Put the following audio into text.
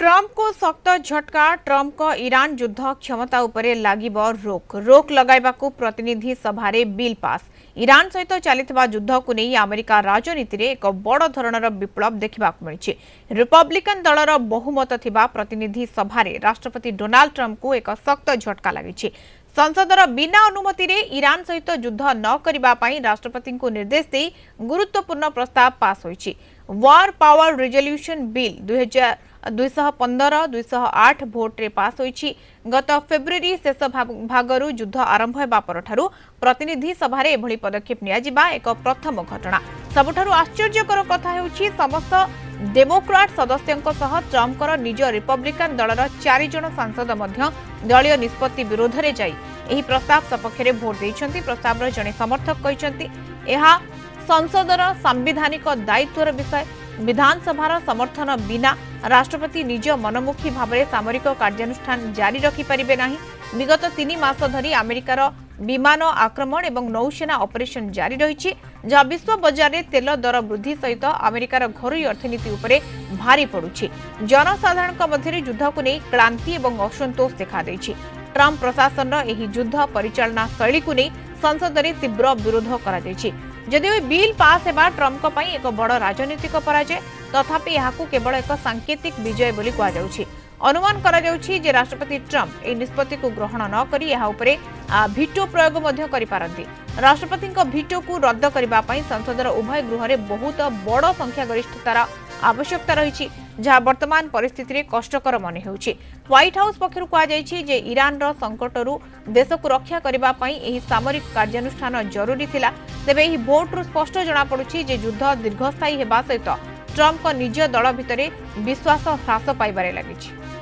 Trump को सख्त झटका। ट्रंप को ईरान युद्ध क्षमता उपरे लागिब रोक लगाइबा को प्रतिनिधि सभारे बिल पास। ईरान सहित चलिथिबा युद्ध को नहीं अमेरिका राजनीति रे एक बड़ धरणर विप्लव देखा मिली। रिपब्लिकन दलर बहुमत थिबा प्रतिनिधि सभारे राष्ट्रपति डोनाल्ड ट्रंप को एक सख्त झटका लगी। संसदर बिना अनुमति रे ईरान सहित युद्ध न करिबा पई राष्ट्रपति को निर्देश दे गुरुत्वपूर्ण प्रस्ताव पास होईछि। वार पावर रिजोल्यूशन बिल 215-208 भोट रे पास होईछि। गत फेब्रुआरी शेष भागरु युद्ध आरंभ हेबा परठारु प्रतिनिधि सभारे एभली पदक्षेप नियाजिबा एक प्रथम घटना। सबठारु आश्चर्यकर कथा हेउछि समस्त डेमोक्राट सदस्यंक सह ट्रंपकर निज रिपब्लिकन दलर 4 जन सांसद मध्य दलीय निष्पत्ति विरोध रे जाई एही प्रस्ताव सपक्षरे भोट देइछन्ति। प्रस्तावर जने समर्थक कहिसन्ति एहा संसदर संवैधानिक दायित्वर विषय। विधानसभार समर्थन बिना राष्ट्रपति निज मनमुखी भाव सामरिक कार्यानुष्ठान जारी रखिपारे ना। विगत 3 मास धरी अमेरिकार विमान आक्रमण और नौसेना ऑपरेशन जारी रही, जहां विश्व बजार में तेल दर वृद्धि सहित अमेरिकार घरोई अर्थनीति उपरे भारी पड़ुछि। जनसाधारण मध्य युद्ध को नहीं क्लांति और असंतोष देखा देछि। ट्रंप प्रशासन एही युद्ध परिचालना शैली को नहीं संसद में तीव्र विरोध करा देछि। जदिव बिल पास हेबा ट्रंप पई एक बड़ राजनीतिक पराजय, तथापि यहाकू केवल एक सांकेतिक विजय बोली कहा जाउछि। अनुमान करा जाउछि जे राष्ट्रपति ट्रंप ए निष्पत्ति को ग्रहण न करी यहा उपरे भिटो प्रयोग मध्य करि पारंती। राष्ट्रपति भिटो को रद्द करबा पई संसदर उभय गृह रे बहुत बड़ संख्या गरिष्ठतार आवश्यकता रही, जहां वर्तमान परिस्थिति रे कष्टकर मन हेउछि। व्हाइट हाउस पक्षरु कहा जायछि जे ईरान रो संकटरु देश को रक्षा करबा पई एही सामरिक कार्यानुष्ठान जरूरी थिला। तेबे एही भोट रु स्पष्ट जणा पडुछि जे युद्ध दीर्घस्थायी हेबा सहित ट्रंप निज दल भितरे विश्वास ह्रास पाइबारे लागिछि।